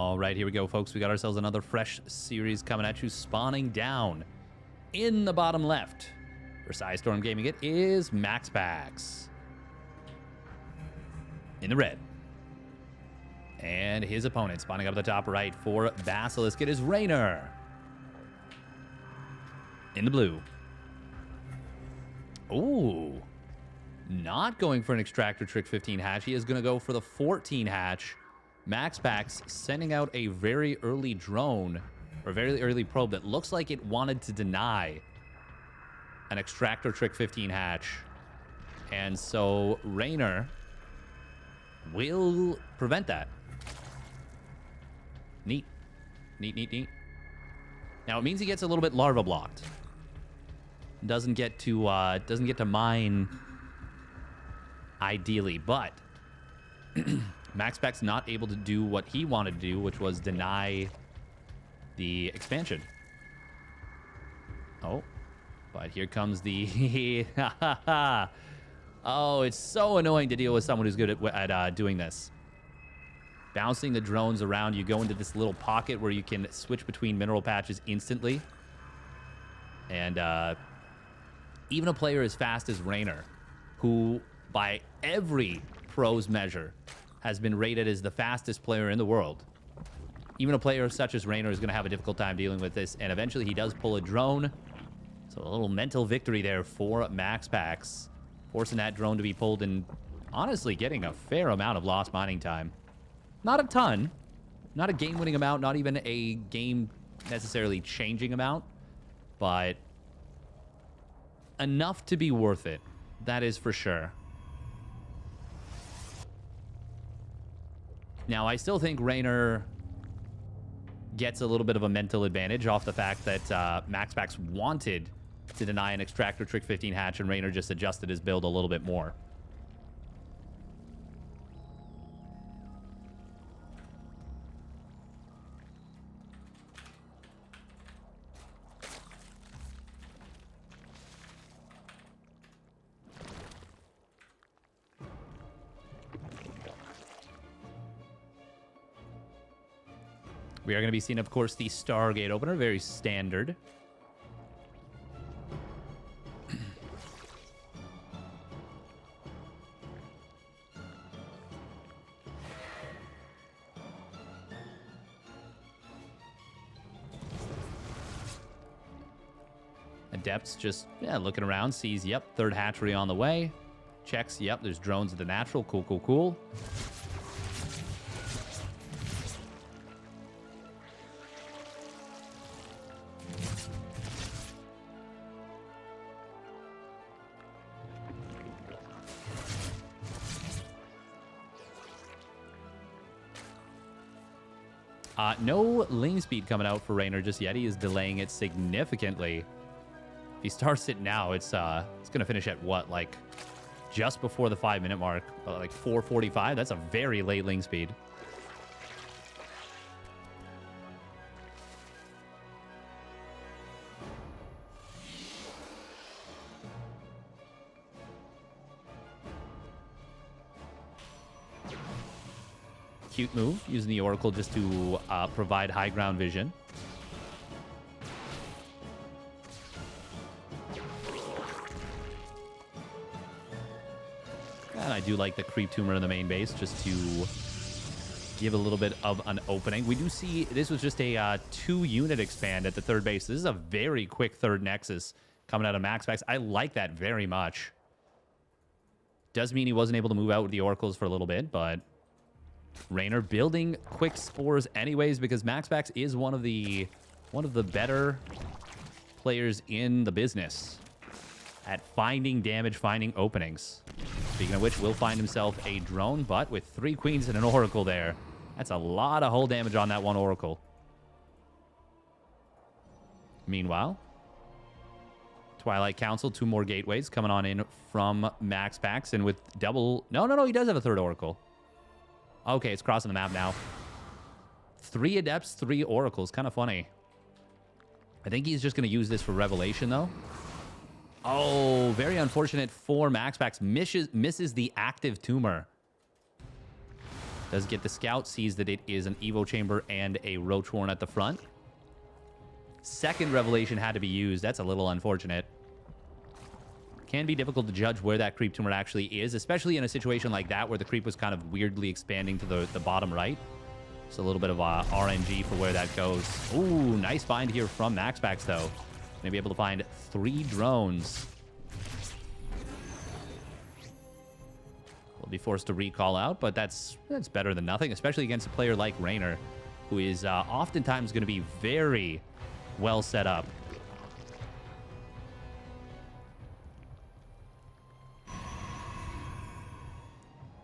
All right, here we go, folks. We got ourselves another fresh series coming at you, spawning down in the bottom left. For Storm Gaming, it is MaxPax. In the red. And his opponent spawning up at the top right for Basilisk, it is Reynor. In the blue. Ooh. Not going for an Extractor Trick 15 hatch. He is going to go for the 14 hatch. MaxPax sending out a very early drone, or very early probe that looks like it wanted to deny an Extractor Trick 15 hatch. And so Reynor will prevent that. Neat. Neat, neat, neat. Now it means he gets a little bit larva blocked. Doesn't get to mine ideally, but MaxPax not able to do what he wanted to do, which was deny the expansion. Oh, but here comes the... Oh, it's so annoying to deal with someone who's good at doing this. Bouncing the drones around, you go into this little pocket where you can switch between mineral patches instantly. And even a player as fast as Reynor, who by every pro's measure has been rated as the fastest player in the world. Even a player such as Reynor is going to have a difficult time dealing with this, and eventually he does pull a drone. So a little mental victory there for MaxPax, forcing that drone to be pulled and honestly getting a fair amount of lost mining time. Not a ton, not a game-winning amount, not even a game necessarily changing amount, but enough to be worth it. That is for sure. Now, I still think Reynor gets a little bit of a mental advantage off the fact that MaxPax wanted to deny an Extractor Trick 15 hatch, and Reynor just adjusted his build a little bit more. We are going to be seeing, of course, the Stargate opener, very standard. Adepts just looking around, sees, yep, third hatchery on the way. Checks, yep, there's drones at the natural. Cool, cool, cool. No lane speed coming out for Reynor just yet. He is delaying it significantly. If he starts it now, it's going to finish at what, like just before the 5-minute mark, like 4:45. That's a very late lane speed. Cute move, using the Oracle just to provide high ground vision. And I do like the creep tumor in the main base just to give a little bit of an opening. We do see this was just a 2-unit expand at the third base. This is a very quick third nexus coming out of MaxPax. I like that very much. Does mean he wasn't able to move out with the Oracles for a little bit, but Reynor building quick spores anyways, because MaxPax is one of the better players in the business at finding damage, finding openings. Speaking of which, will find himself a drone, but with 3 queens and an Oracle there, that's a lot of hull damage on that one Oracle. Meanwhile, Twilight Council, 2 more gateways coming on in from MaxPax, and with double... No, he does have a third Oracle. Okay, it's crossing the map now. 3 Adepts, 3 Oracles. Kind of funny. I think he's just going to use this for Revelation, though. Oh, very unfortunate for MaxPax. Misses the active tumor. Does get the scout, sees that it is an Evo chamber and a Roach Horn at the front. Second revelation had to be used. That's a little unfortunate. Can be difficult to judge where that creep tumor actually is, especially in a situation like that where the creep was kind of weirdly expanding to the bottom right. Just a little bit of RNG for where that goes. Ooh, nice find here from MaxPax, though. Gonna be able to find 3 drones. Will be forced to recall out, but that's better than nothing, especially against a player like Reynor, who is oftentimes going to be very well set up.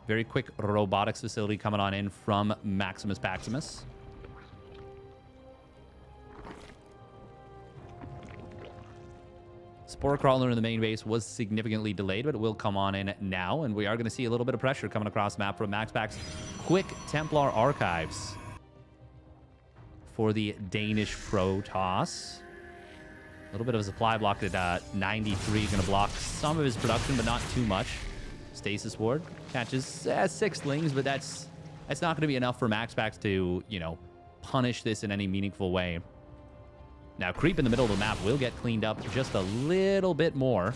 Very quick robotics facility coming on in from Maximus Paximus. Spore Crawler in the main base was significantly delayed, but it will come on in now, and we are going to see a little bit of pressure coming across the map from MaxPax. Quick Templar Archives for the Danish Protoss. A little bit of a supply block at 93, going to block some of his production, but not too much. Stasis Ward catches 6 slings, but that's not going to be enough for MaxPax to, you know, punish this in any meaningful way. Now, creep in the middle of the map will get cleaned up just a little bit more.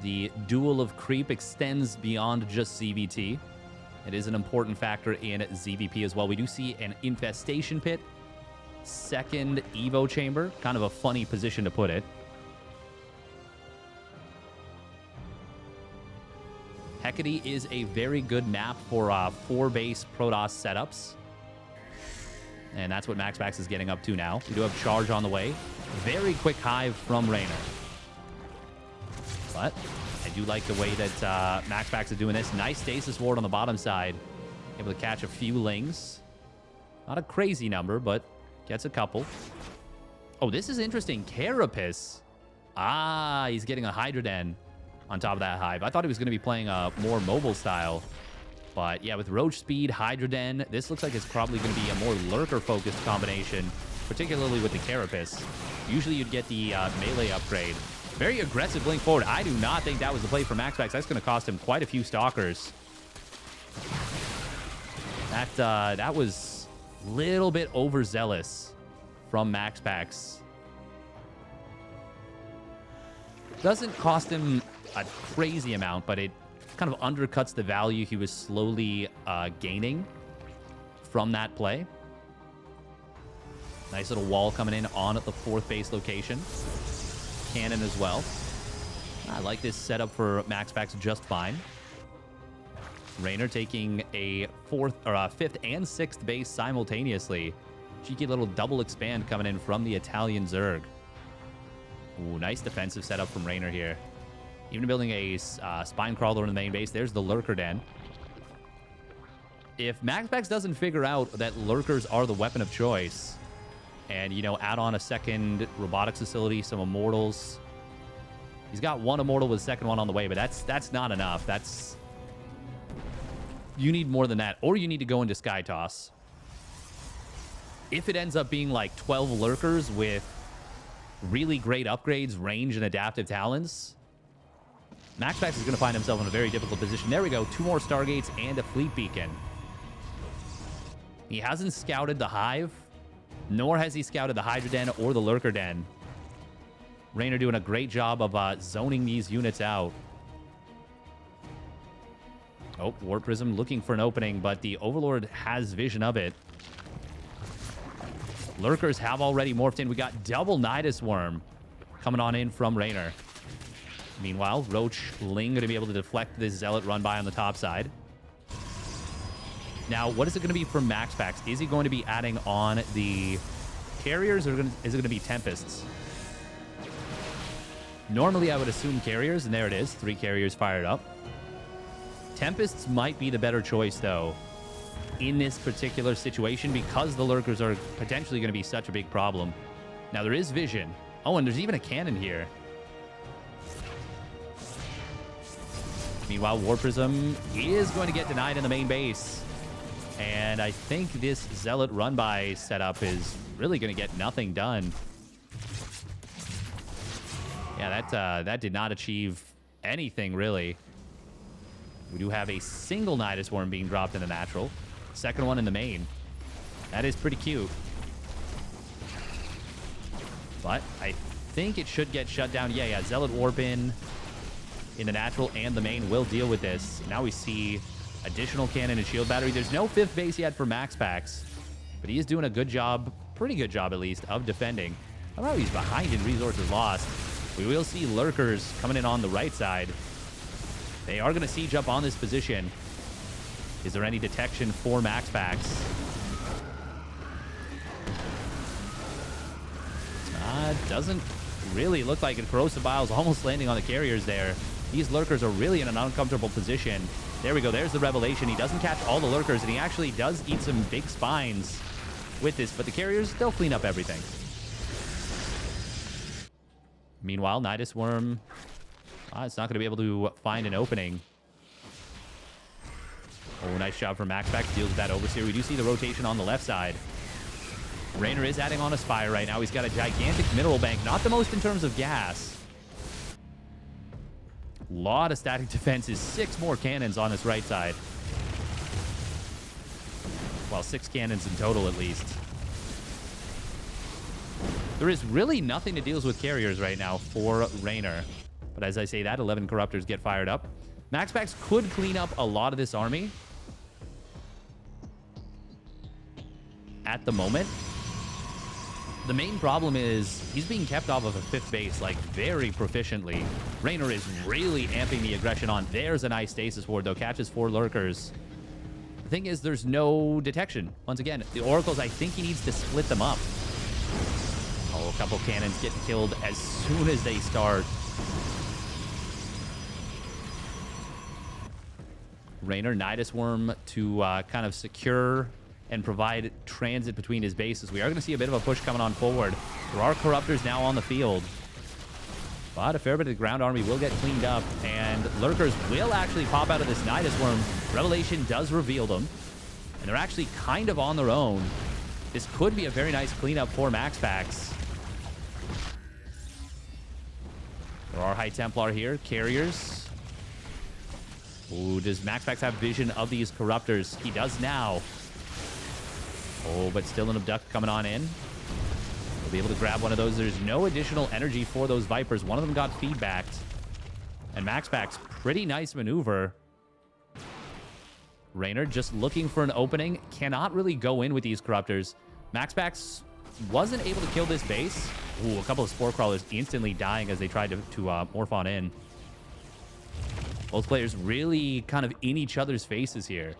The duel of creep extends beyond just ZVT. It is an important factor in ZVP as well. We do see an infestation pit. Second Evo chamber. Kind of a funny position to put it. Hecate is a very good map for 4-base Protoss setups. And that's what MaxPax is getting up to now. We do have charge on the way. Very quick hive from Reynor. But I do like the way that MaxPax is doing this. Nice stasis ward on the bottom side. Able to catch a few lings. Not a crazy number, but gets a couple. Oh, this is interesting. Carapace. Ah, he's getting a Hydroden on top of that hive. I thought he was going to be playing a more mobile style. But yeah, with Roach Speed, Hydroden, this looks like it's probably going to be a more Lurker-focused combination, particularly with the Carapace. Usually you'd get the melee upgrade. Very aggressive blink forward. I do not think that was the play for MaxPax. That's going to cost him quite a few Stalkers. That was a little bit overzealous from MaxPax. Doesn't cost him a crazy amount, but it kind of undercuts the value he was slowly gaining from that play. Nice little wall coming in on at the 4th base location. Cannon as well. I like this setup for MaxPax just fine. Reynor taking a 5th and 6th base simultaneously. Cheeky little double expand coming in from the Italian Zerg. Ooh, nice defensive setup from Reynor here. Even building a spine crawler in the main base. There's the Lurker Den. If MaxPax doesn't figure out that Lurkers are the weapon of choice, and, you know, add on a second robotics facility, some immortals. He's got 1 immortal with a second one on the way, but that's not enough. You need more than that, or you need to go into Sky Toss. If it ends up being like 12 Lurkers with really great upgrades, range, and adaptive talents, MaxPax is going to find himself in a very difficult position. There we go. 2 more Stargates and a Fleet Beacon. He hasn't scouted the Hive, nor has he scouted the Hydra Den or the Lurker Den. Reynor doing a great job of zoning these units out. Oh, War Prism looking for an opening, but the Overlord has vision of it. Lurkers have already morphed in. We got double Nidus Worm coming on in from Reynor. Meanwhile, Roach Ling going to be able to deflect this Zealot run by on the top side. Now, what is it going to be from MaxPax? Is he going to be adding on the carriers, or is it going to be Tempests? Normally, I would assume carriers, and there it is. 3 carriers fired up. Tempests might be the better choice, though, in this particular situation, because the Lurkers are potentially going to be such a big problem. Now, there is vision. Oh, and there's even a cannon here. Meanwhile, War Prism is going to get denied in the main base. And I think this Zealot run-by setup is really going to get nothing done. Yeah, that did not achieve anything, really. We do have a single Nidus Worm being dropped in the natural. Second one in the main. That is pretty cute. But I think it should get shut down. Yeah, Zealot Warp in the natural and the main will deal with this. Now we see additional cannon and shield battery. There's no 5th base yet for MaxPax, but he is doing a good job, pretty good job at least, of defending. I don't know, he's behind in resources lost. We will see lurkers coming in on the right side. They are going to siege up on this position. Is there any detection for MaxPax? Doesn't really look like it. Corrosive Bile's almost landing on the carriers there. These lurkers are really in an uncomfortable position. There we go. There's the revelation. He doesn't catch all the lurkers, and he actually does eat some big spines with this, but the carriers still clean up everything. Meanwhile, Nidus Worm, it's not going to be able to find an opening. Oh, nice job from MaxPax. Deals with that Overseer. We do see the rotation on the left side. Reynor is adding on a Spire right now. He's got a gigantic mineral bank. Not the most in terms of gas. A lot of static defenses. 6 more cannons on his right side. Well, 6 cannons in total at least. There is really nothing to deal with carriers right now for Reynor. But as I say that, 11 Corruptors get fired up. MaxPax could clean up a lot of this army at the moment. The main problem is he's being kept off of a 5th base, like, very proficiently. Reynor is really amping the aggression on. There's a nice stasis ward, though. Catches 4 lurkers. The thing is, there's no detection. Once again, the Oracles, I think he needs to split them up. Oh, a couple cannons getting killed as soon as they start. Reynor, Nidus Worm to kind of secure and provide transit between his bases. We are going to see a bit of a push coming on forward. There are Corruptors now on the field. But a fair bit of the ground army will get cleaned up, and lurkers will actually pop out of this Nidus Worm. Revelation does reveal them, and they're actually kind of on their own. This could be a very nice cleanup for MaxPax. There are High Templar here, carriers. Ooh, does MaxPax have vision of these Corruptors? He does now. Oh, but still an Abduct coming on in. We'll be able to grab one of those. There's no additional energy for those Vipers. One of them got feedbacked. And MaxPax, pretty nice maneuver. Reynor just looking for an opening. Cannot really go in with these Corruptors. MaxPax wasn't able to kill this base. Ooh, a couple of Spore Crawlers instantly dying as they tried to morph on in. Both players really kind of in each other's faces here.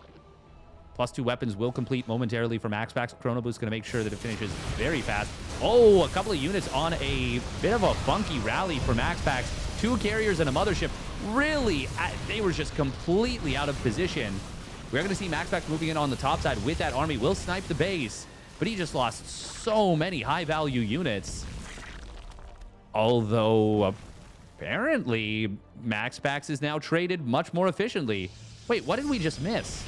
+2 weapons will complete momentarily for MaxPax. Chrono Boost going to make sure that it finishes very fast. Oh, a couple of units on a bit of a funky rally for MaxPax. 2 carriers and a mothership. Really, they were just completely out of position. We're going to see MaxPax moving in on the top side with that army. Will snipe the base, but he just lost so many high-value units. Although, apparently, MaxPax is now traded much more efficiently. Wait, what did we just miss?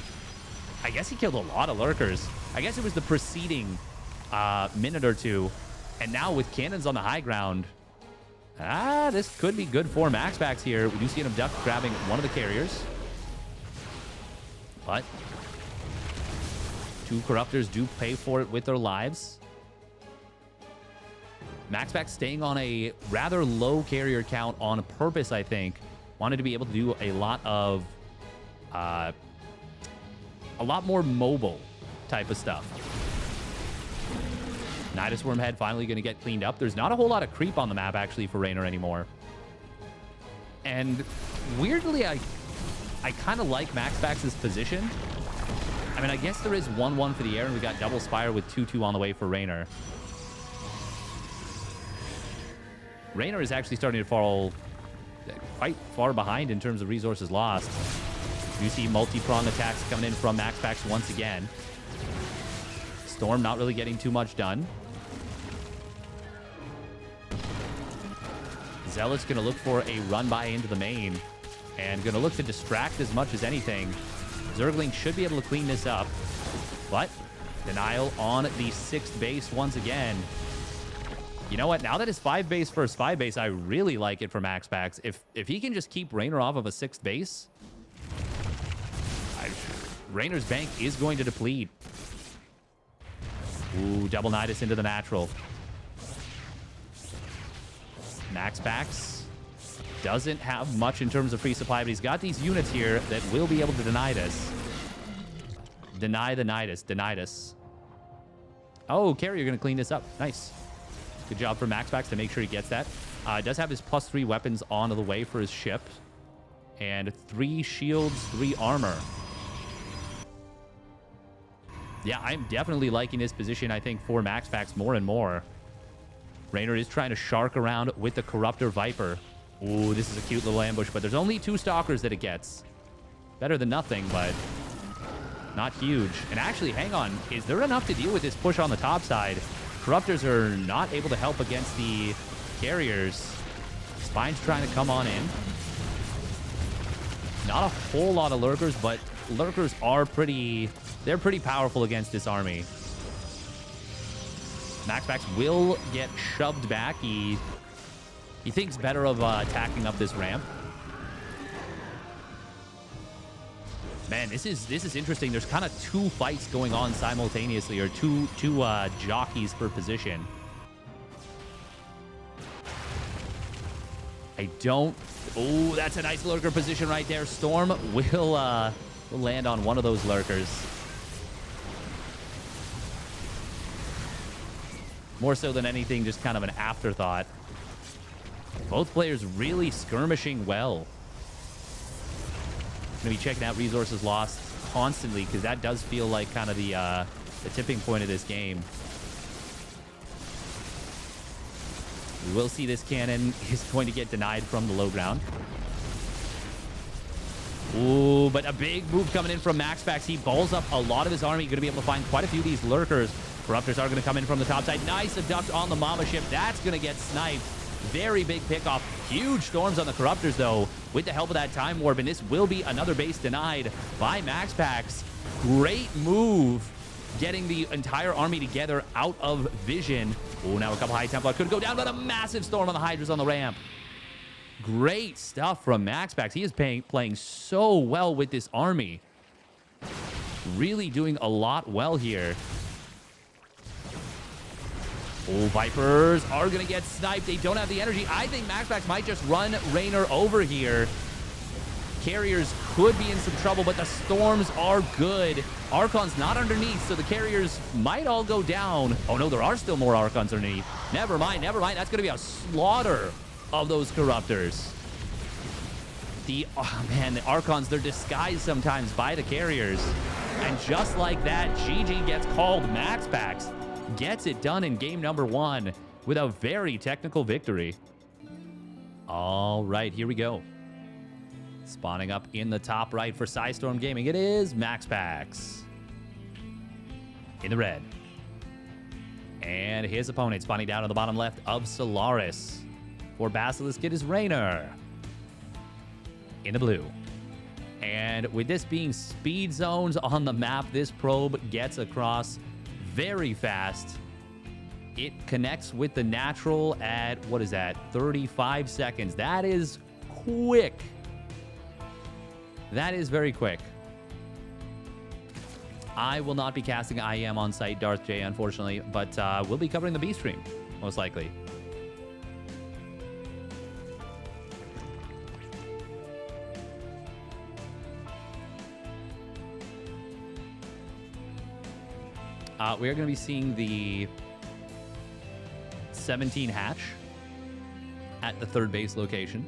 I guess he killed a lot of lurkers. I guess it was the preceding minute or two. And now with cannons on the high ground, this could be good for MaxPax here. We do see an Abduct grabbing one of the carriers. But 2 Corruptors do pay for it with their lives. MaxPax staying on a rather low carrier count on purpose, I think. Wanted to be able to do a lot of... a lot more mobile type of stuff. Nidus Wormhead finally going to get cleaned up. There's not a whole lot of creep on the map, actually, for Reynor anymore. And weirdly, I kind of like MaxPax's position. I mean, I guess there is 1-1 for the air, and we got double Spire with 2-2 on the way for Reynor. Reynor is actually starting to fall quite far behind in terms of resources lost. You see multi-prong attacks coming in from MaxPax once again. Storm not really getting too much done. Zealot's going to look for a run-by into the main and going to look to distract as much as anything. Zergling should be able to clean this up, but denial on the 6th base once again. You know what? Now that it's 5 base versus 5 base, I really like it for MaxPax. If he can just keep Reynor off of a 6th base, Reynor's bank is going to deplete. Ooh, double Nidus into the natural. MaxPax doesn't have much in terms of free supply, but he's got these units here that will be able to deny this. Deny the Nidus. Deny this. Oh, Carrier going to clean this up. Nice. Good job for MaxPax to make sure he gets that. Does have his +3 weapons on the way for his ship. And 3 shields, 3 armor. Yeah, I'm definitely liking this position, I think, for MaxPax more and more. Reynor is trying to shark around with the Corruptor Viper. Ooh, this is a cute little ambush, but there's only 2 Stalkers that it gets. Better than nothing, but not huge. And actually, hang on. Is there enough to deal with this push on the top side? Corruptors are not able to help against the carriers. Spine's trying to come on in. Not a whole lot of Lurkers, but Lurkers are they're pretty powerful against this army. MaxPax will get shoved back. He thinks better of attacking up this ramp. Man, this is interesting. There's kind of 2 fights going on simultaneously, or two jockeys per position. Oh, that's a nice Lurker position right there. Storm will land on one of those Lurkers. More so than anything, just kind of an afterthought. Both players really skirmishing well. Going to be checking out resources lost constantly, because that does feel like kind of the tipping point of this game. We will see this cannon is going to get denied from the low ground. Ooh, but a big move coming in from MaxPax. He balls up a lot of his army. Going to be able to find quite a few of these Lurkers. Corruptors are going to come in from the top side. Nice abduct on the Mama ship. That's going to get sniped. Very big pickoff. Huge storms on the Corruptors, though, with the help of that Time Warp. And this will be another base denied by MaxPax. Great move, getting the entire army together out of vision. Oh, now a couple High Templar could go down, but a massive storm on the Hydras on the ramp. Great stuff from MaxPax. He is playing so well with this army. Really doing a lot well here. Oh, Vipers are going to get sniped. They don't have the energy. I think MaxPax might just run Reynor over here. Carriers could be in some trouble, but the storms are good. Archon's not underneath, so the carriers might all go down. Oh, no, there are still more Archons underneath. Never mind, never mind. That's going to be a slaughter of those Corruptors. Oh, man, the Archons, they're disguised sometimes by the carriers. And just like that, GG gets called. MaxPax gets it done in game number 1 with a very technical victory. All right, here we go. Spawning up in the top right for Psystorm Gaming, it is MaxPax in the red. And his opponent spawning down on the bottom left of Solaris. For Basilisk, it is Reynor in the blue. And with this being speed zones on the map, this probe gets across very fast. It connects with the natural at, what is that, 35 seconds. That is quick. That is very quick. I will not be casting IEM on site, Darth J, unfortunately, but we'll be covering the B stream, most likely. We are going to be seeing the 17 hatch at the 3rd base location.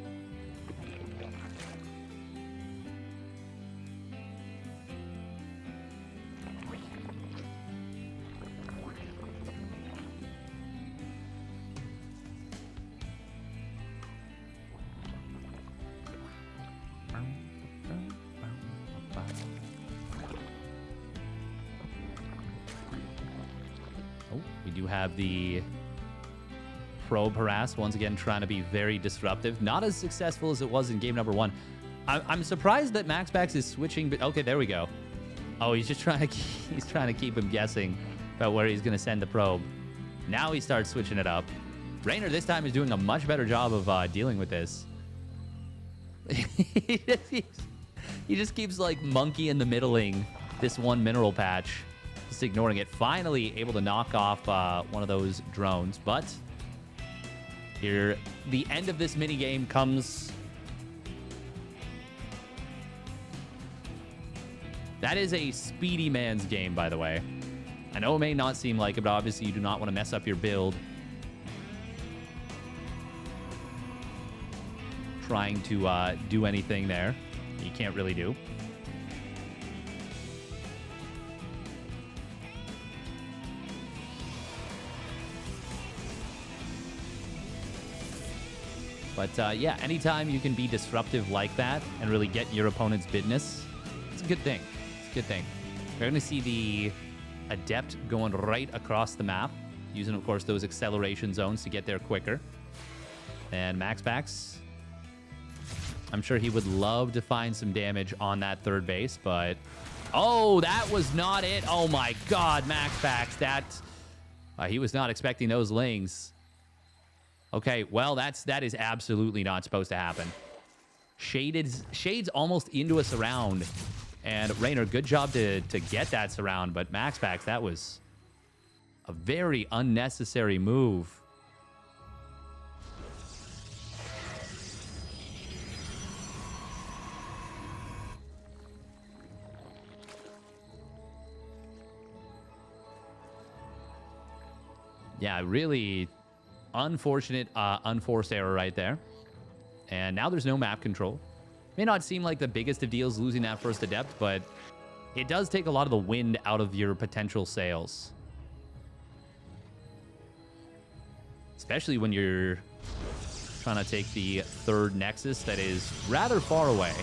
Have the probe harass once again, trying to be very disruptive. Not as successful as it was in game number 1. I'm surprised that MaxPax is switching, but okay, there we go. Oh, he's just trying to keep him guessing about where he's going to send the probe. Now he starts switching it up. Reynor this time is doing a much better job of dealing with this. he just keeps like monkey in the middling this one mineral patch, just ignoring it. Finally able to knock off one of those drones, but here the end of this mini game comes. That is a speedy man's game, by the way. I know it may not seem like it, but obviously you do not want to mess up your build trying to do anything there you can't really do. But yeah, anytime you can be disruptive like that and really get your opponent's business, it's a good thing. It's a good thing. We're going to see the Adept going right across the map, using, of course, those acceleration zones to get there quicker. And MaxPax, I'm sure he would love to find some damage on that third base, but... Oh, that was not it. Oh, my God, MaxPax. That... he was not expecting those lings. Okay, well, that is absolutely not supposed to happen. Shades almost into a surround. And Reynor, good job to get that surround, but MaxPax, that was a very unnecessary move. Yeah, really unfortunate, unforced error right there. And now there's no map control. May not seem like the biggest of deals losing that first Adept, but it does take a lot of the wind out of your potential sails. Especially when you're trying to take the third Nexus that is rather far away.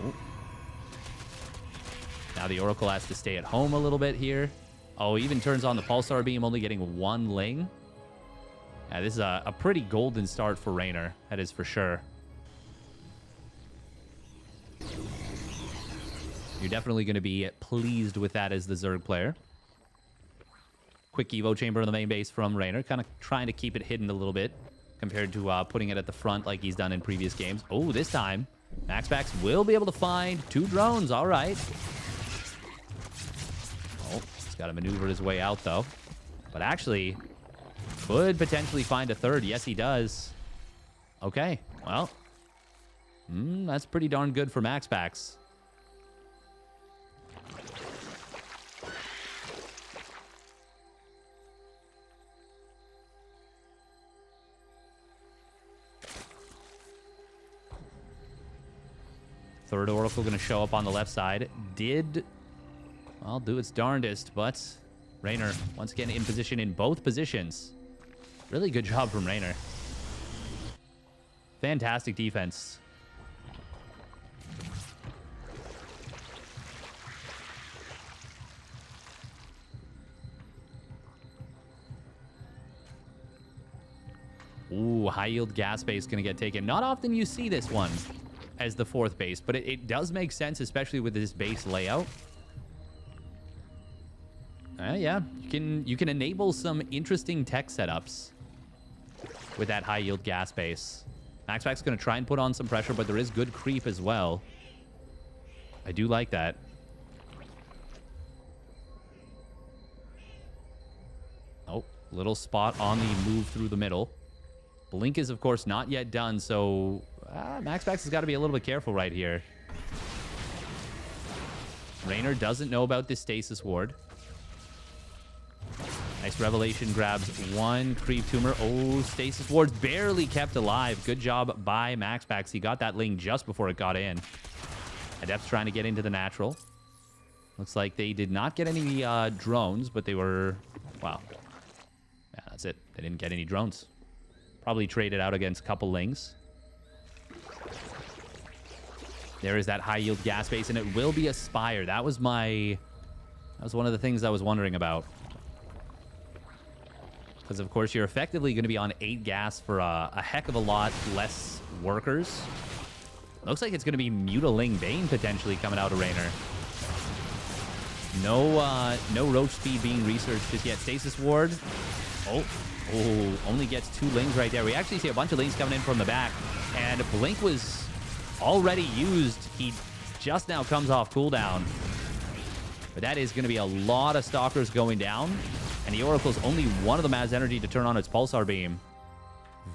Ooh. Now the Oracle has to stay at home a little bit here. Oh, he even turns on the Pulsar Beam, only getting one ling. Yeah, this is a pretty golden start for Reynor. That is for sure. You're definitely going to be pleased with that as the Zerg player. Quick Evo Chamber in the main base from Reynor. Kind of trying to keep it hidden a little bit compared to putting it at the front like he's done in previous games. Oh, this time, MaxPax will be able to find two drones. All right. Oh, he's got to maneuver his way out, though. But actually... could potentially find a third. Yes, he does. Okay, well. That's pretty darn good for MaxPax. Third Oracle going to show up on the left side. Did, well, do its darndest, but Reynor once again in position in both positions. Really good job from Reynor. Fantastic defense. Ooh, high yield gas base going to get taken. Not often you see this one as the fourth base, but it does make sense, especially with this base layout. Yeah, you can enable some interesting tech setups with that high yield gas base. MaxPax is going to try and put on some pressure, but there is good creep as well. I do like that. Oh, little spot on the move through the middle. Blink is, of course, not yet done, so MaxPax has got to be a little bit careful right here. Reynor doesn't know about this stasis ward. Nice revelation, grabs one creep tumor. Oh, stasis ward's barely kept alive. Good job by MaxPax. He got that ling just before it got in. Adept's trying to get into the natural. Looks like they did not get any drones, but they were... wow. Yeah, that's it. They didn't get any drones. Probably traded out against a couple lings. There is that high yield gas base, and it will be a Spire. That was one of the things I was wondering about. Because, of course, you're effectively going to be on 8 gas for a heck of a lot less workers. Looks like it's going to be Mutaling Bane potentially coming out of Reynor. No roach speed being researched just yet. Stasis Ward Oh, only gets 2 Lings right there. We actually see a bunch of Lings coming in from the back. And Blink was already used. He just now comes off cooldown. But that is going to be a lot of Stalkers going down. And the Oracle's only one of them has energy to turn on its Pulsar Beam.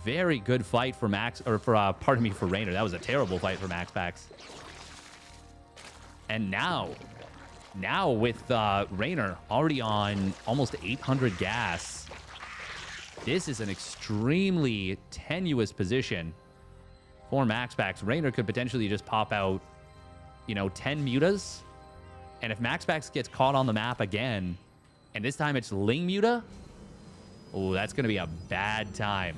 Very good fight for for Reynor. That was a terrible fight for MaxPax. And now with Reynor already on almost 800 gas, this is an extremely tenuous position for MaxPax. Reynor could potentially just pop out, 10 Mutas. And if MaxPax gets caught on the map again, and this time it's Ling Muta, oh, that's going to be a bad time.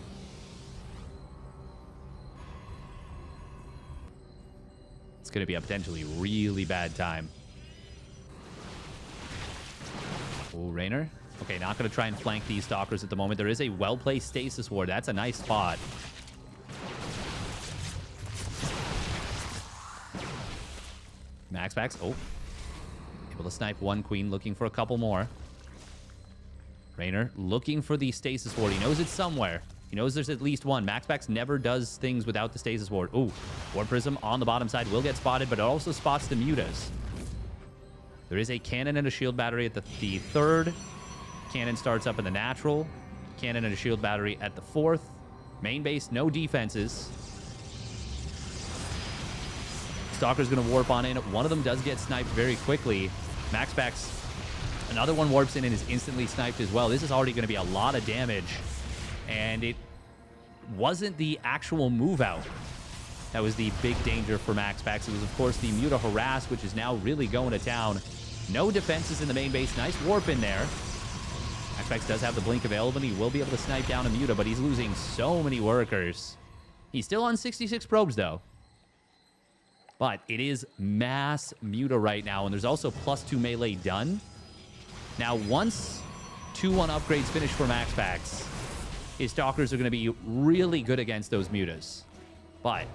It's going to be a potentially really bad time. Oh, Reynor. Okay, not going to try and flank these Stalkers at the moment. There is a well-placed Stasis Ward. That's a nice spot. MaxPax. Oh. Able to snipe one Queen, looking for a couple more. Reynor looking for the Stasis Ward. He knows it's somewhere. He knows there's at least one. MaxPax never does things without the Stasis Ward. Ooh, Ward Prism on the bottom side will get spotted, but it also spots the Mutas. There is a cannon and a shield battery at the third. Cannon starts up in the natural. Cannon and a shield battery at the fourth. Main base, no defenses. Stalker's going to warp on in. One of them does get sniped very quickly. MaxPax, another one warps in and is instantly sniped as well. This is already going to be a lot of damage. And it wasn't the actual move out that was the big danger for MaxPax. It was, of course, the Muta Harass, which is now really going to town. No defenses in the main base. Nice warp in there. MaxPax does have the blink available, and he will be able to snipe down a Muta, but he's losing so many workers. He's still on 66 probes, though. But it is mass Muta right now, and there's also +2 melee done. Now, once 2-1 upgrades finish for MaxPax, his Stalkers are going to be really good against those Mutas. But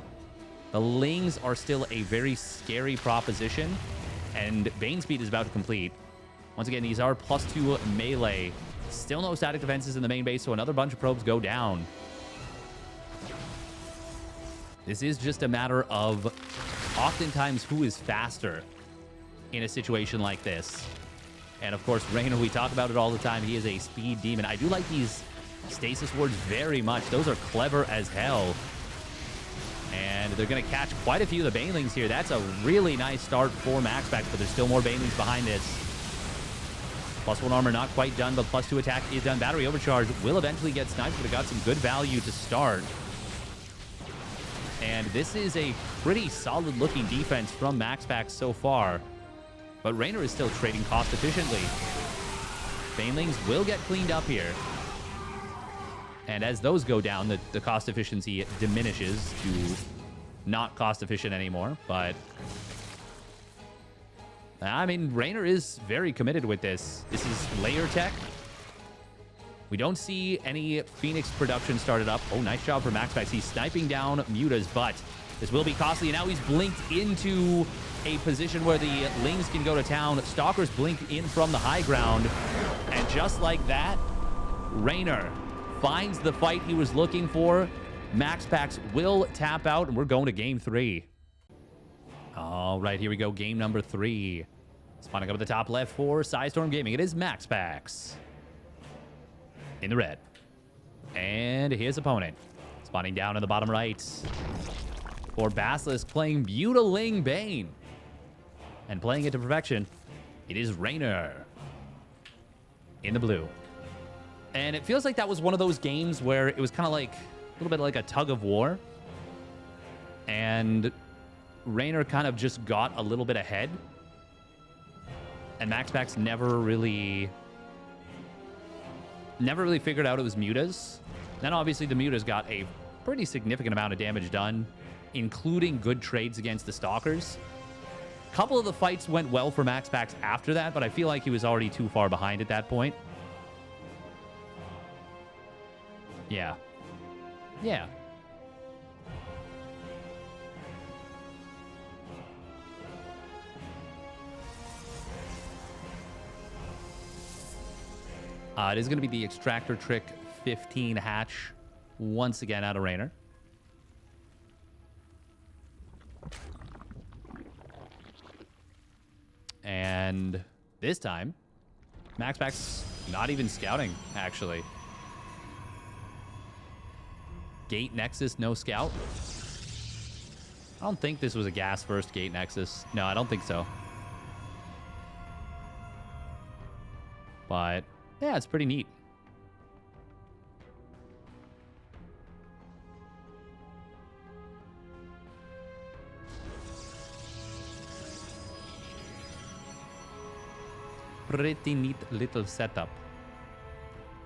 the Lings are still a very scary proposition, and Bane Speed is about to complete. Once again, these are +2 melee. Still no static defenses in the main base, so another bunch of probes go down. This is just a matter of oftentimes who is faster in a situation like this. And of course, Reynor, we talk about it all the time. He is a speed demon. I do like these Stasis Wards very much. Those are clever as hell. And they're going to catch quite a few of the Banelings here. That's a really nice start for MaxPax, but there's still more Banelings behind this. +1 armor not quite done, but +2 attack is done. Battery overcharge will eventually get sniped, but it got some good value to start. And this is a pretty solid-looking defense from MaxPax so far. But Reynor is still trading cost efficiently. Banelings will get cleaned up here. And as those go down, the cost efficiency diminishes to not cost efficient anymore. But I mean, Reynor is very committed with this. This is layer tech. We don't see any Phoenix production started up. Oh, nice job for MaxPax. He's sniping down Mutas, but this will be costly. And now he's blinked into a position where the Lings can go to town. Stalkers blink in from the high ground. And just like that, Reynor finds the fight he was looking for. MaxPax will tap out, and we're going to game 3. All right, here we go. Game number 3. Spawning up at the top left for Psystorm Gaming. It is MaxPax in the red. And his opponent spawning down in the bottom right for Basilisk, playing Butaling Bane. And playing it to perfection, it is Reynor in the blue. And it feels like that was one of those games where it was kind of like a little bit like a tug of war. And Reynor kind of just got a little bit ahead. And MaxPax never really figured out it was Mutas. Then obviously the Mutas got a pretty significant amount of damage done, including good trades against the Stalkers. A couple of the fights went well for MaxPax after that, but I feel like he was already too far behind at that point. Yeah. Yeah. It is going to be the Extractor Trick 15 hatch once again out of Reynor. And this time, MaxPax not even scouting, actually. Gate Nexus, no scout. I don't think this was a gas first Gate Nexus. No, I don't think so. But, yeah, it's pretty neat. Pretty neat little setup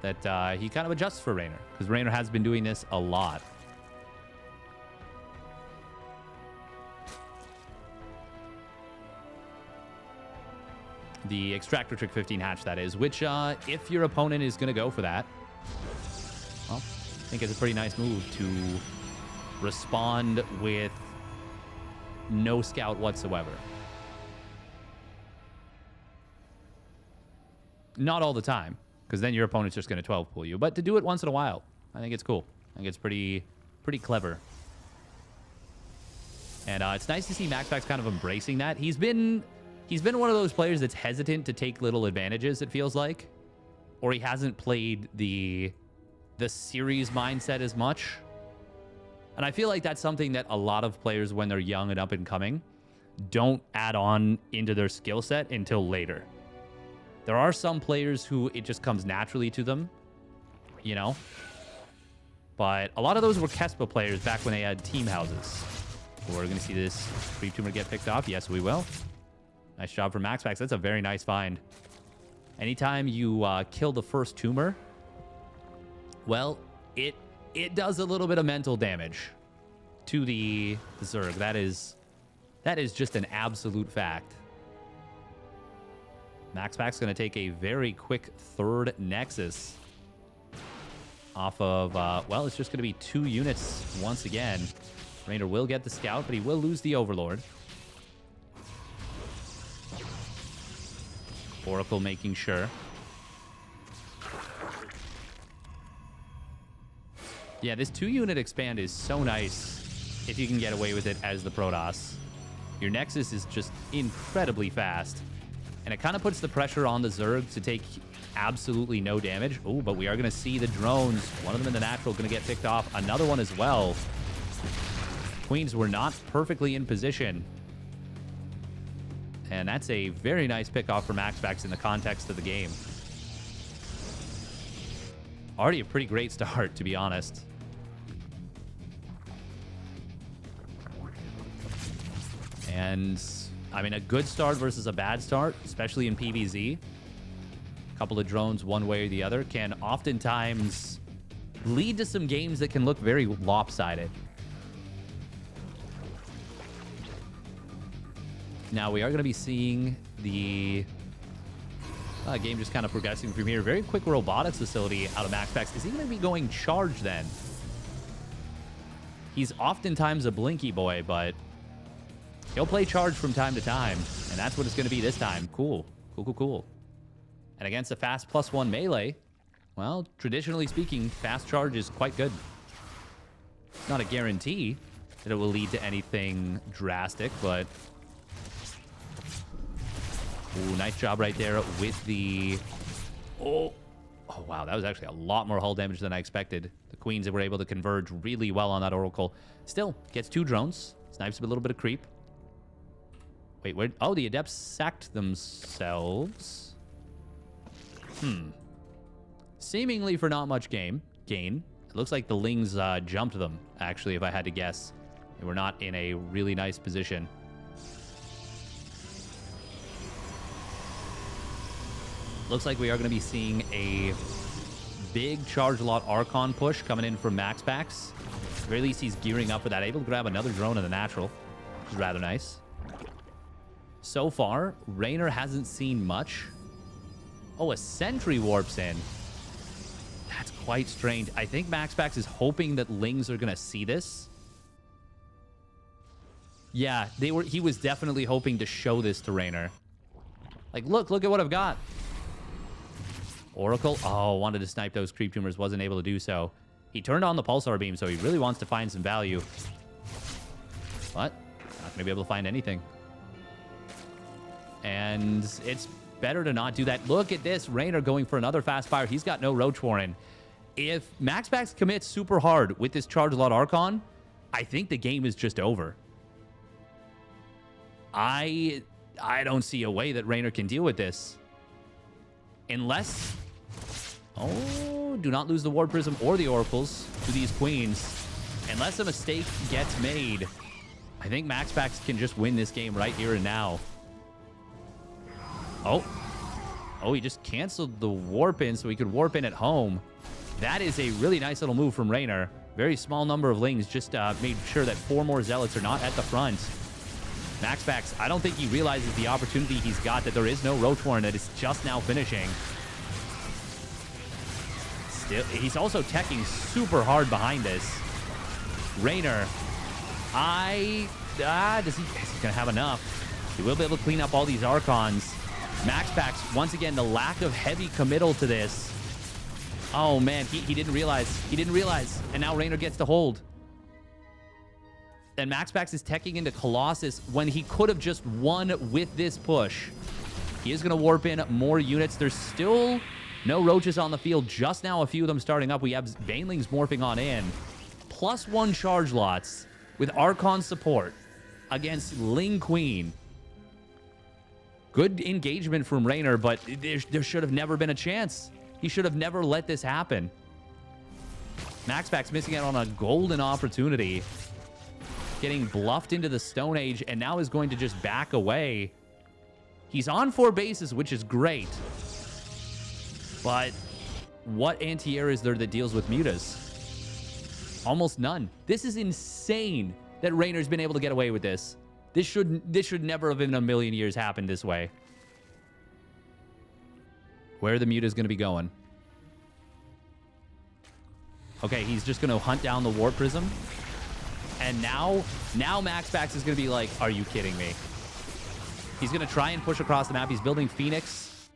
that he kind of adjusts for Reynor, because Reynor has been doing this a lot. The Extractor Trick 15 hatch, that is, which if your opponent is going to go for that, well, I think it's a pretty nice move to respond with no scout whatsoever. Not all the time, because then your opponent's just going to 12 pull you. But to do it once in a while, I think it's cool. I think it's pretty clever. And it's nice to see MaxPax kind of embracing that. He's been one of those players that's hesitant to take little advantages, it feels like. Or he hasn't played the series mindset as much. And I feel like that's something that a lot of players, when they're young and up and coming, don't add on into their skill set until later. There are some players who it just comes naturally to them, you know? But a lot of those were Kespa players back when they had team houses. We're going to see this Creep Tumor get picked off. Yes, we will. Nice job for MaxPax. That's a very nice find. Anytime you kill the first tumor, well, it does a little bit of mental damage to the Zerg. That is just an absolute fact. MaxPax going to take a very quick third Nexus off of, well, it's just going to be 2 units once again. Reynor will get the scout, but he will lose the Overlord. Oracle making sure. Yeah, this 2-unit expand is so nice if you can get away with it as the Protoss. Your Nexus is just incredibly fast. And it kind of puts the pressure on the Zerg to take absolutely no damage. Oh, but we are going to see the drones. One of them in the natural going to get picked off. Another one as well. Queens were not perfectly in position. And that's a very nice pickoff for MaxPax in the context of the game. Already a pretty great start, to be honest. And I mean, a good start versus a bad start, especially in PvZ. A couple of drones one way or the other can oftentimes lead to some games that can look very lopsided. Now, we are going to be seeing the game just kind of progressing from here. Very quick robotics facility out of MaxPax. Is he going to be going charge then? He's oftentimes a blinky boy, but he'll play charge from time to time, and that's what it's going to be this time. Cool. Cool. And against a fast +1 melee, well, traditionally speaking, fast charge is quite good. It's not a guarantee that it will lead to anything drastic, but ooh, nice job right there with the... Oh, wow, that was actually a lot more hull damage than I expected. The Queens were able to converge really well on that Oracle. Still, gets 2 drones. Snipes a little bit of creep. Wait, where? Oh, the Adepts sacked themselves. Seemingly for not much gain. It looks like the Lings jumped them, actually, if I had to guess. They were not in a really nice position. Looks like we are going to be seeing a big charge lot Archon push coming in from MaxPax. At the very least, he's gearing up for that. Able to grab another drone in the natural, which is rather nice. So far, Reynor hasn't seen much. Oh, a sentry warps in. That's quite strange. I think MaxPax is hoping that Lings are going to see this. Yeah, he was definitely hoping to show this to Reynor. Like, look at what I've got. Oracle. Oh, wanted to snipe those creep tumors. Wasn't able to do so. He turned on the pulsar beam, so he really wants to find some value. But not going to be able to find anything. And it's better to not do that. Look at this. Reynor going for another fast fire. He's got no Roach Warren. If MaxPax commits super hard with this Charge Lot Archon, I think the game is just over. I don't see a way that Reynor can deal with this. Unless... Oh, do not lose the Ward Prism or the Oracles to these Queens. Unless a mistake gets made, I think MaxPax can just win this game right here and now. Oh, he just canceled the warp in so he could warp in at home. That is a really nice little move from Reynor. Very small number of Lings, just made sure that 4 more Zealots are not at the front. MaxPax, I don't think he realizes the opportunity he's got, that there is no Roach Warren, that is just now finishing. Still, he's also teching super hard behind this. Reynor, is he gonna have enough? He will be able to clean up all these Archons. MaxPax, once again, the lack of heavy committal to this. Oh man, he didn't realize. He didn't realize. And now Reynor gets to hold. And MaxPax is teching into Colossus when he could have just won with this push. He is going to warp in more units. There's still no Roaches on the field. Just now, a few of them starting up. We have Banelings morphing on in. +1 charge lots with Archon support against Ling Queen. Good engagement from Reynor, but there should have never been a chance. He should have never let this happen. MaxPax missing out on a golden opportunity. Getting bluffed into the Stone Age, and now is going to just back away. He's on 4 bases, which is great. But what anti-air is there that deals with mutas? Almost none. This is insane that Reynor's been able to get away with this. This should never have in a million years happened this way. Where are the mutas going to be going? Okay, he's just going to hunt down the Warp Prism. And now MaxPax is going to be like, are you kidding me? He's going to try and push across the map. He's building Phoenix.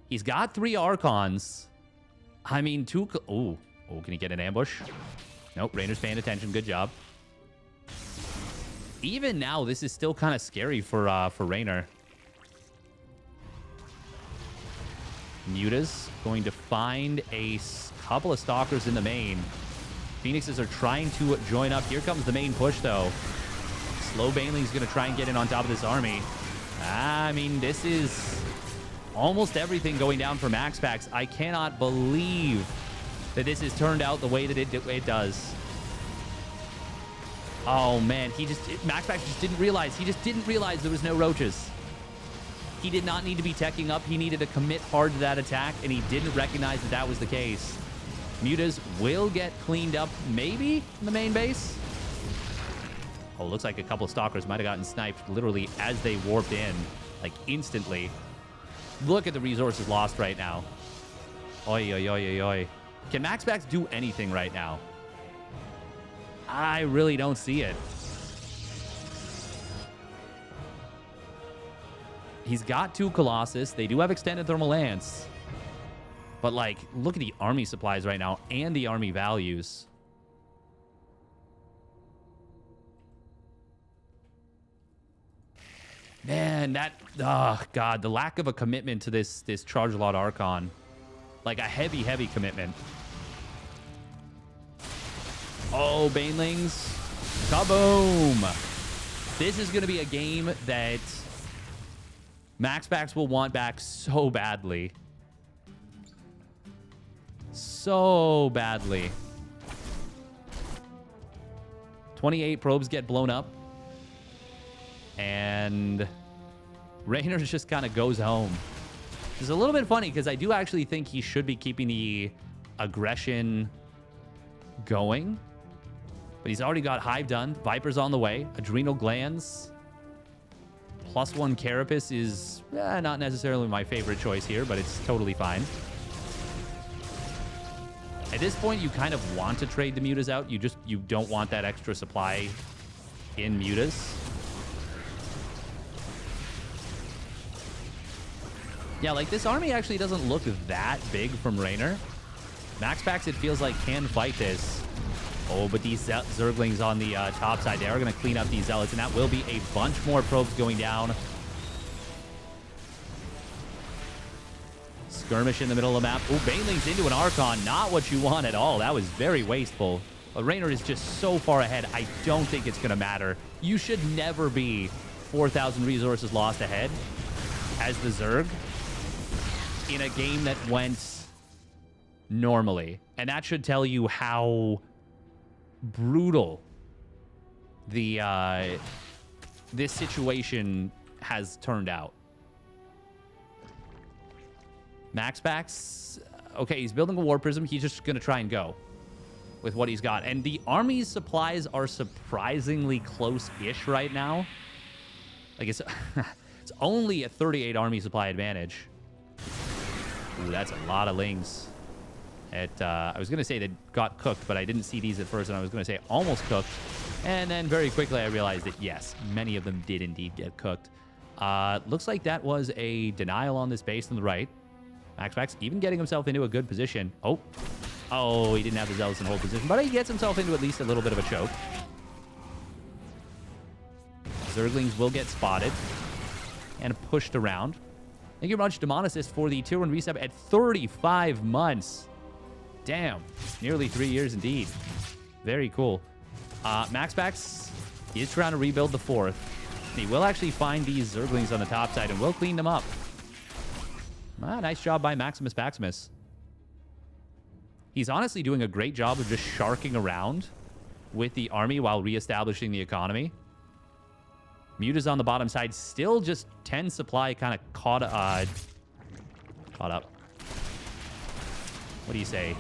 He's got 3 Archons. I mean, 2... Oh, can he get an ambush? Nope, Reynor's paying attention. Good job. Even now, this is still kind of scary for Reynor. Muta's going to find a couple of Stalkers in the main. Phoenixes are trying to join up. Here comes the main push, though. Slow Baneling's going to try and get in on top of this army. I mean, this is almost everything going down for MaxPax. I cannot believe that this has turned out the way that it does. Oh, man. MaxPax just didn't realize. He just didn't realize there was no Roaches. He did not need to be teching up. He needed to commit hard to that attack, and he didn't recognize that that was the case. Mutas will get cleaned up, maybe, in the main base. Oh, looks like a couple of Stalkers might have gotten sniped literally as they warped in, like instantly. Look at the resources lost right now. Oi, oi, oi, oi, oi. Can MaxPax do anything right now? I really don't see it. He's got 2 Colossus. They do have extended thermal lance. But, like, look at the army supplies right now and the army values. Man, that... Oh, God. The lack of a commitment to this Charge Lot Archon. Like, a heavy, heavy commitment. Oh, Banelings. Kaboom! This is going to be a game that MaxPax will want back so badly. So badly. 28 probes get blown up. And Reynor just kind of goes home. It's a little bit funny because I do actually think he should be keeping the aggression going. But he's already got Hive done. Viper's on the way. Adrenal Glands. +1 Carapace is not necessarily my favorite choice here, but it's totally fine. At this point, you kind of want to trade the Mutas out. You don't want that extra supply in Mutas. Yeah, like this army actually doesn't look that big from Reynor. MaxPax, it feels like, can fight this. Oh, but these Zerglings on the top side, they are going to clean up these Zealots, and that will be a bunch more probes going down. Skirmish in the middle of the map. Oh, Banelings into an Archon. Not what you want at all. That was very wasteful. But Reynor is just so far ahead, I don't think it's going to matter. You should never be 4,000 resources lost ahead as the Zerg in a game that went normally. And that should tell you how brutal the this situation has turned out. MaxPax, okay, he's building a War Prism. He's just going to try and go with what he's got. And the army's supplies are surprisingly close-ish right now. Like, it's it's only a 38 army supply advantage. Ooh, that's a lot of lings. I was going to say they got cooked, but I didn't see these at first, and I was going to say almost cooked. And then very quickly I realized that, yes, many of them did indeed get cooked. Looks like that was a denial on this base on the right. MaxPax even getting himself into a good position. Oh, he didn't have the Zealots in hold position, but he gets himself into at least a little bit of a choke. Zerglings will get spotted and pushed around. Thank you very much, Demonicist, for the tier 1 resub at 35 months. Damn, nearly 3 years indeed. Very cool. MaxPax is trying to rebuild the 4th. He will actually find these Zerglings on the top side and will clean them up. Nice job by Maximus Paximus. He's honestly doing a great job of just sharking around with the army while reestablishing the economy. Muta's on the bottom side, still just 10 supply, kind of caught up. What do you say?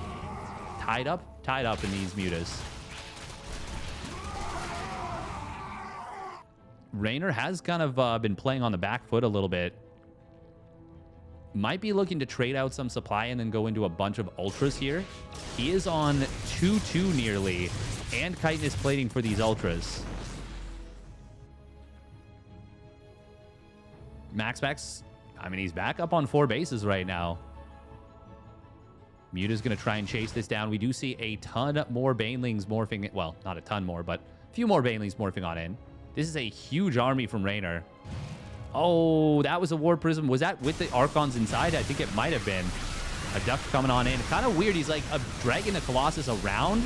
Tied up? Tied up in these Mutas. Reynor has kind of been playing on the back foot a little bit. Might be looking to trade out some supply and then go into a bunch of Ultras here. He is on 2-2 nearly, and Chitinous plating for these Ultras. MaxPax, I mean, he's back up on 4 bases right now. Muta's going to try and chase this down. We do see a ton more Banelings morphing. Well, not a ton more, but a few more Banelings morphing on in. This is a huge army from Reynor. Oh, that was a War Prism. Was that with the Archons inside? I think it might have been. A Duck coming on in. Kind of weird. He's like dragging the Colossus around.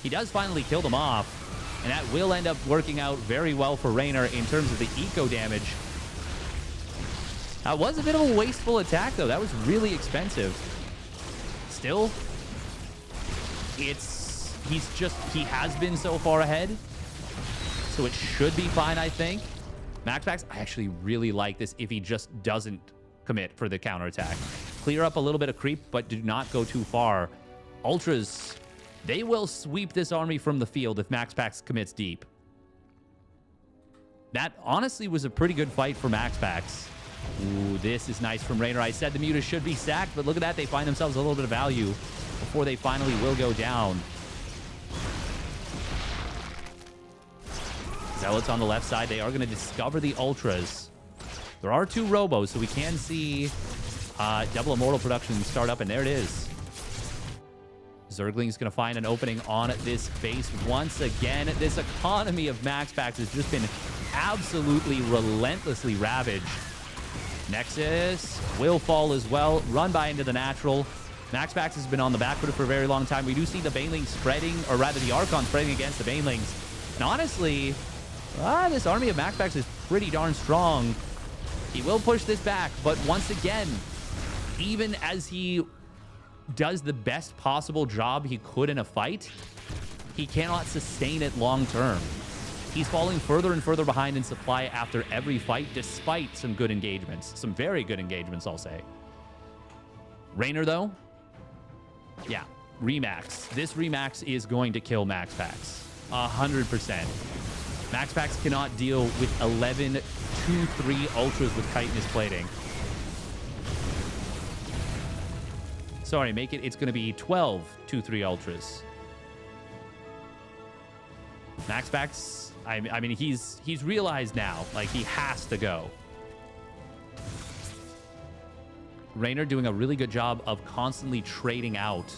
He does finally kill them off. And that will end up working out very well for Reynor in terms of the eco damage. That was a bit of a wasteful attack, though. That was really expensive. Still, he has been so far ahead. So it should be fine, I think. MaxPax, I actually really like this if he just doesn't commit for the counterattack. Clear up a little bit of creep, but do not go too far. Ultras, they will sweep this army from the field if MaxPax commits deep. That honestly was a pretty good fight for MaxPax. Ooh, this is nice from Reynor. I said the Mutas should be sacked, but look at that. They find themselves a little bit of value before they finally will go down. Zealots on the left side. They are going to discover the Ultras. There are 2 Robos, so we can see double Immortal production start up, and there it is. Zergling's going to find an opening on this base once again. This economy of MaxPax has just been absolutely relentlessly ravaged. Nexus will fall as well. Run by into the natural. MaxPax has been on the back foot for a very long time. We do see the Banelings spreading, or rather the Archon spreading against the Banelings. And honestly, this army of MaxPax is pretty darn strong. He will push this back, but once again, even as he does the best possible job he could in a fight, he cannot sustain it long term. He's falling further and further behind in supply after every fight, despite some good engagements. Some very good engagements, I'll say. Reynor, though, yeah, Remax. This Remax is going to kill MaxPax. 100%. MaxPax cannot deal with 11 2-3 Ultras with Chitinous plating. Sorry, it's going to be 12 2-3 Ultras. MaxPax, I mean, he's realized now, like, he has to go. Reynor doing a really good job of constantly trading out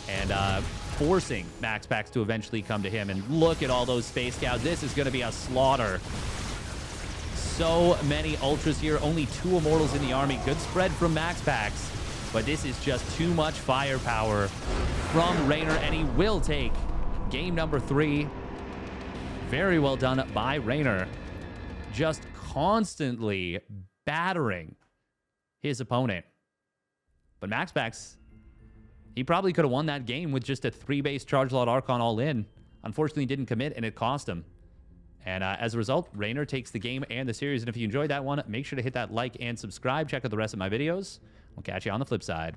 and forcing MaxPax to eventually come to him. And look at all those Space Scouts. This is going to be a slaughter. So many Ultras here. Only 2 Immortals in the army. Good spread from MaxPax. But this is just too much firepower from Reynor, and he will take game number 3. Very well done by Reynor. Just constantly battering his opponent. But MaxPax, he probably could have won that game with just a 3-base Charge Lot Archon all in. Unfortunately, didn't commit, and it cost him. And as a result, Reynor takes the game and the series. And if you enjoyed that one, make sure to hit that like and subscribe. Check out the rest of my videos. We'll catch you on the flip side.